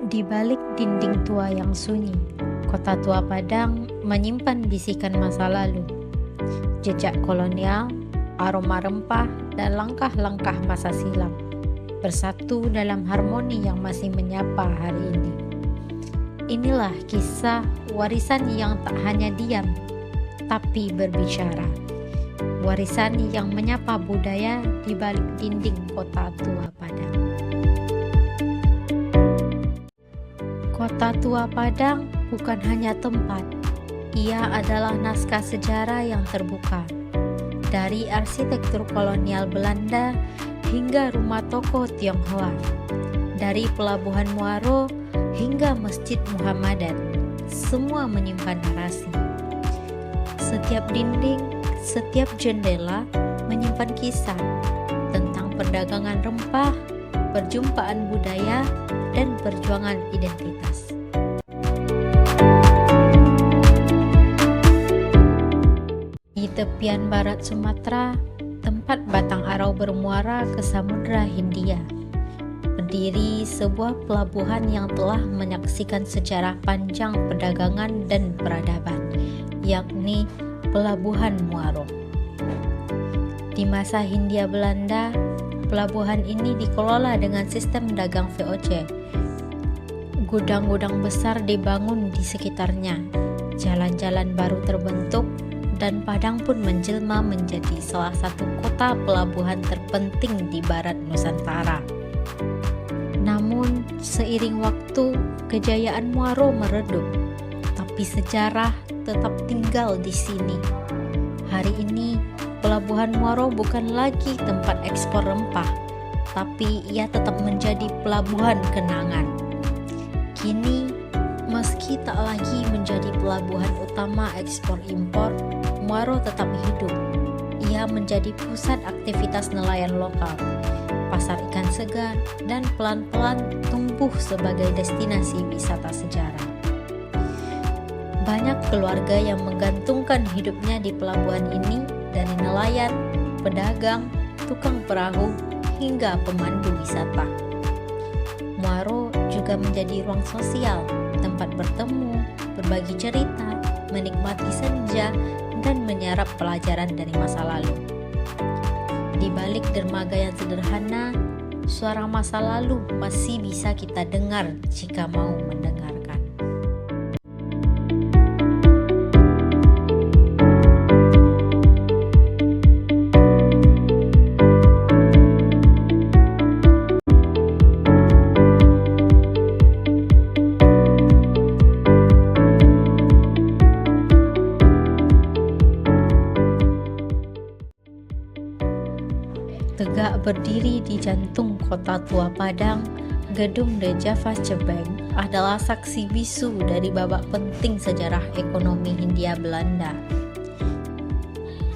Di balik dinding tua yang sunyi, kota tua Padang menyimpan bisikan masa lalu, jejak kolonial, aroma rempah, dan langkah-langkah masa silam bersatu dalam harmoni yang masih menyapa hari ini. Inilah kisah warisan yang tak hanya diam, tapi berbicara. Warisan yang menyapa budaya di balik dinding kota tua Padang. Kota tua Padang bukan hanya tempat, ia adalah naskah sejarah yang terbuka. Dari arsitektur kolonial Belanda hingga rumah tokoh Tionghoa, dari pelabuhan Muaro hingga Masjid Muhammadan, semua menyimpan narasi. Setiap dinding, setiap jendela menyimpan kisah tentang perdagangan rempah, perjumpaan budaya, dan perjuangan identitas. Di tepian barat Sumatera, tempat batang arau bermuara ke Samudra Hindia, berdiri sebuah pelabuhan yang telah menyaksikan sejarah panjang perdagangan dan peradaban, yakni Pelabuhan Muaro. Di masa Hindia Belanda, pelabuhan ini dikelola dengan sistem dagang VOC. Gudang-gudang besar dibangun di sekitarnya, jalan-jalan baru terbentuk, dan Padang pun menjelma menjadi salah satu kota pelabuhan terpenting di barat Nusantara. Namun, seiring waktu, kejayaan Muaro meredup, tapi sejarah tetap tinggal di sini. Hari ini, Pelabuhan Muaro bukan lagi tempat ekspor rempah, tapi ia tetap menjadi pelabuhan kenangan. Kini, meski tak lagi menjadi pelabuhan utama ekspor impor, Muaro tetap hidup. Ia menjadi pusat aktivitas nelayan lokal, pasar ikan segar, dan pelan-pelan tumbuh sebagai destinasi wisata sejarah. Banyak keluarga yang menggantungkan hidupnya di pelabuhan ini, dari nelayan, pedagang, tukang perahu, hingga pemandu wisata. Muaro juga menjadi ruang sosial, tempat bertemu, berbagi cerita, menikmati senja, dan menyerap pelajaran dari masa lalu. Di balik dermaga yang sederhana, suara masa lalu masih bisa kita dengar jika mau mendengarkan. Tegak berdiri di jantung kota tua Padang, Gedung The Javaasche Bank adalah saksi bisu dari babak penting sejarah ekonomi Hindia Belanda.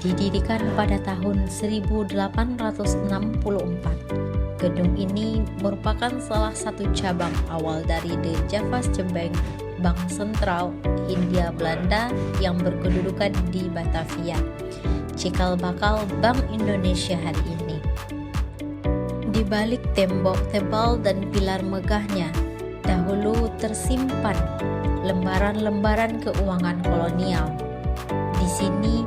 Didirikan pada tahun 1864, gedung ini merupakan salah satu cabang awal dari The Javaasche Bank, Bank Sentral Hindia Belanda yang berkedudukan di Batavia, cikal bakal Bank Indonesia hari ini. Di balik tembok tebal dan pilar megahnya, dahulu tersimpan lembaran-lembaran keuangan kolonial. Di sini,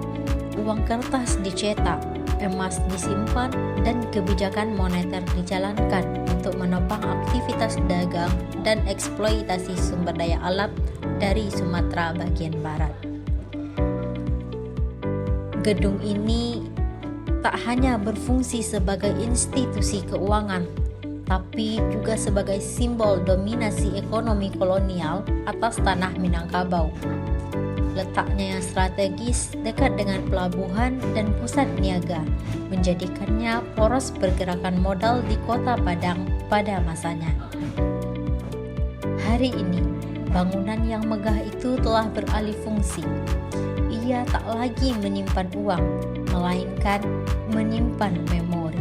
uang kertas dicetak, emas disimpan, dan kebijakan moneter dijalankan untuk menopang aktivitas dagang dan eksploitasi sumber daya alam dari Sumatera bagian barat. Gedung ini tak hanya berfungsi sebagai institusi keuangan, tapi juga sebagai simbol dominasi ekonomi kolonial atas tanah Minangkabau. Letaknya yang strategis dekat dengan pelabuhan dan pusat niaga menjadikannya poros pergerakan modal di kota Padang pada masanya. Hari ini, bangunan yang megah itu telah beralih fungsi. Ia tak lagi menyimpan uang, melainkan menyimpan memori.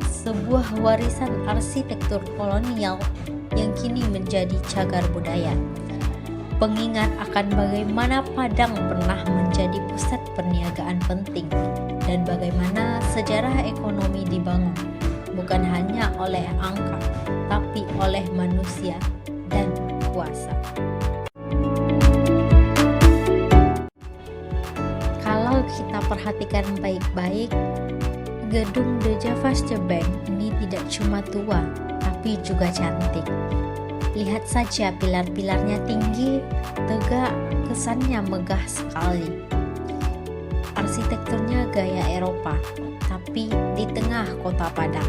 Sebuah warisan arsitektur kolonial yang kini menjadi cagar budaya. Pengingat akan bagaimana Padang pernah menjadi pusat perniagaan penting dan bagaimana sejarah ekonomi dibangun bukan hanya oleh angka, tapi oleh manusia dan kuasa. Kalau kita perhatikan baik-baik, gedung The Javaste Bank ini tidak cuma tua, tapi juga cantik. Lihat saja pilar-pilarnya tinggi, tegak, kesannya megah sekali. Arsitekturnya gaya Eropa, tapi di tengah kota Padang.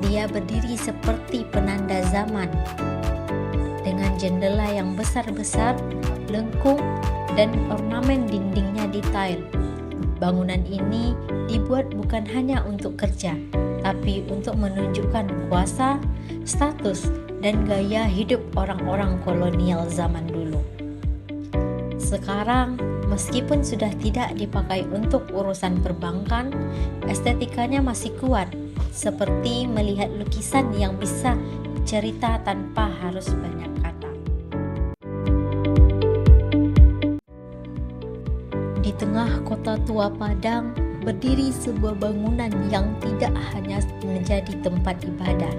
Dia berdiri seperti penanda zaman, dengan jendela yang besar-besar, lengkung, dan ornamen dindingnya detail. Bangunan ini dibuat bukan hanya untuk kerja, tapi untuk menunjukkan kuasa, status, dan gaya hidup orang-orang kolonial zaman dulu. Sekarang, meskipun sudah tidak dipakai untuk urusan perbankan, estetikanya masih kuat, seperti melihat lukisan yang bisa cerita tanpa harus banyak kata. Di tengah kota tua Padang, berdiri sebuah bangunan yang tidak hanya menjadi tempat ibadah,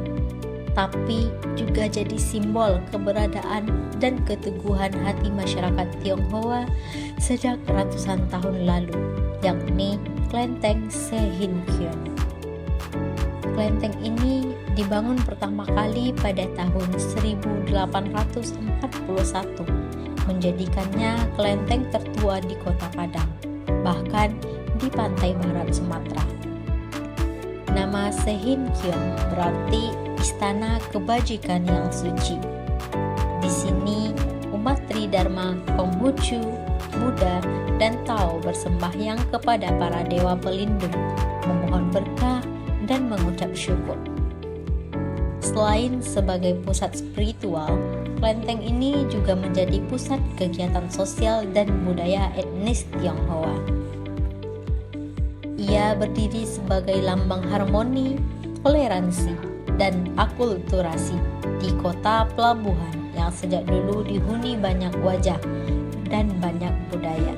tapi juga jadi simbol keberadaan dan keteguhan hati masyarakat Tionghoa sejak ratusan tahun lalu, yakni Klenteng Sehinkyong. Klenteng ini dibangun pertama kali pada tahun 1841, menjadikannya kelenteng tertua di kota Padang, bahkan di pantai barat Sumatera. Nama Sehinkyong berarti Istana Kebajikan yang Suci. Di sini, umat Tridharma, Konghucu, Buddha, dan Tao bersembahyang kepada para dewa pelindung, memohon berkah, dan mengucap syukur. Selain sebagai pusat spiritual, kelenteng ini juga menjadi pusat kegiatan sosial dan budaya etnis Tionghoa. Ia berdiri sebagai lambang harmoni, toleransi, dan akulturasi di kota pelabuhan yang sejak dulu dihuni banyak wajah dan banyak budaya.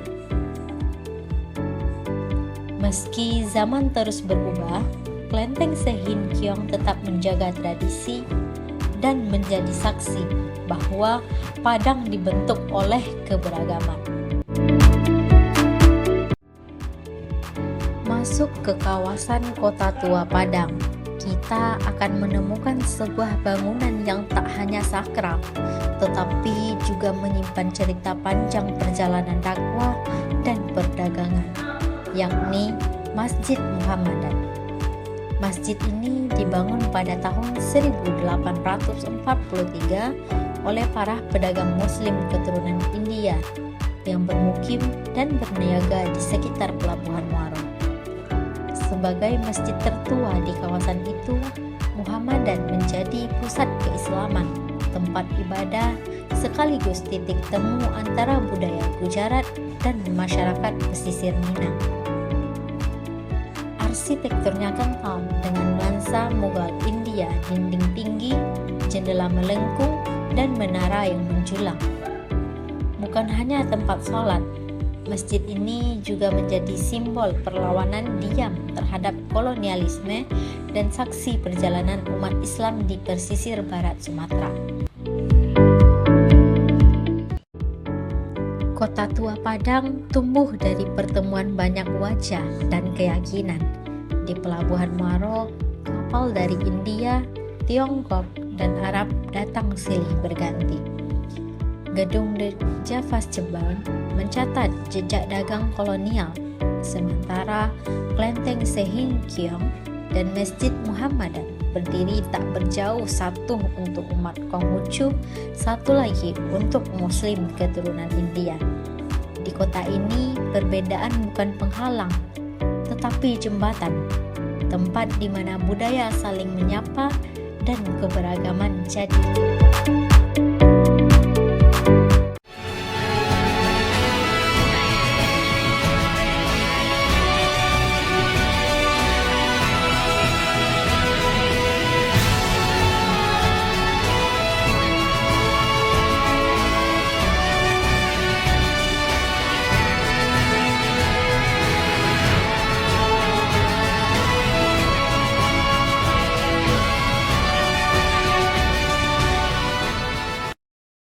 Meski zaman terus berubah, Klenteng Sehinkyong tetap menjaga tradisi dan menjadi saksi bahwa Padang dibentuk oleh keberagaman. Masuk ke kawasan Kota Tua Padang, kita akan menemukan sebuah bangunan yang tak hanya sakral, tetapi juga menyimpan cerita panjang perjalanan dakwah dan perdagangan, yakni Masjid Muhammadan. Masjid ini dibangun pada tahun 1843 oleh para pedagang Muslim keturunan India yang bermukim dan berniaga di sekitar Pelabuhan Muaro. Sebagai masjid tertua di kawasan itu, Muhammadan menjadi pusat keislaman, tempat ibadah, sekaligus titik temu antara budaya Gujarat dan masyarakat pesisir Minang. Arsitekturnya kental dengan nuansa Mughal India, dinding tinggi, jendela melengkung, dan menara yang menjulang. Bukan hanya tempat sholat, masjid ini juga menjadi simbol perlawanan diam terhadap kolonialisme dan saksi perjalanan umat Islam di pesisir barat Sumatera. Kota Tua Padang tumbuh dari pertemuan banyak wajah dan keyakinan. Di Pelabuhan Muaro, kapal dari India, Tiongkok, dan Arab datang silih berganti. Gedung The Javaste Bank mencatat jejak dagang kolonial, sementara Klenteng Sehinkyong dan Masjid Muhammadan berdiri tak berjauh, satu untuk umat Konghucu, satu lagi untuk Muslim keturunan India. Di kota ini, perbedaan bukan penghalang, tetapi jembatan, tempat di mana budaya saling menyapa dan keberagaman jadi.